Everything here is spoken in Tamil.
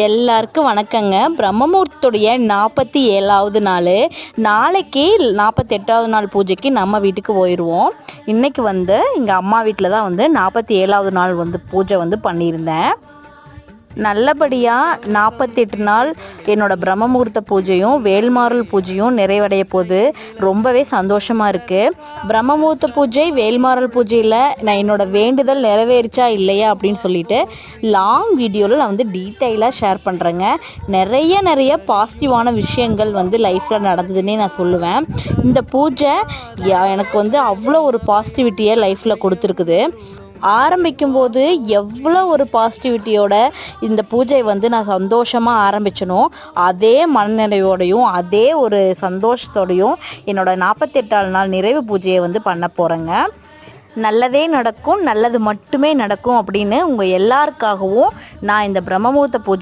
எல்லாருக்கும் வணக்கங்க. பிரம்மமுகூர்த்தத்துடைய 47வது நாள். நாளைக்கு 48வது நாள் பூஜைக்கு நம்ம வீட்டுக்கு போயிடுவோம். இன்றைக்கி எங்கள் அம்மா வீட்டில் தான் 47வது நாள் பூஜை பண்ணியிருந்தேன். நல்லபடியாக 48 நாள் என்னோடய பிரம்மமுகூர்த்த பூஜையும் வேல்மாறல் பூஜையும் நிறைவடைய போது ரொம்பவே சந்தோஷமாக இருக்குது. பிரம்மமுகூர்த்த பூஜை வேல்மாறல் பூஜையில் நான் என்னோடய வேண்டுதல் நிறைவேறிச்சா இல்லையா அப்படின்னு சொல்லிட்டு லாங் வீடியோவில் நான் டீட்டெயிலாக ஷேர் பண்ணுறேங்க. நிறைய பாசிட்டிவான விஷயங்கள் லைஃப்பில் நடந்ததுன்னே நான் சொல்லுவேன். இந்த பூஜை எனக்கு அவ்வளோ ஒரு பாசிட்டிவிட்டியை லைஃப்பில் கொடுத்துருக்குது. ஆரம்பிக்கும்போது எவ்வளோ ஒரு பாசிட்டிவிட்டியோட இந்த பூஜை நான் சந்தோஷமாக ஆரம்பிச்சனோ அதே மனநிலையோடையும் அதே ஒரு சந்தோஷத்தோடையும் என்னோடய 48வது நாள் நிறைவு பூஜையை பண்ண போகிறேங்க. நல்லதே நடக்கும், நல்லது மட்டுமே நடக்கும் அப்படின்னு உங்கள் எல்லாருக்காகவும் நான் இந்த பிரம்மமுகூர்த்த பூஜை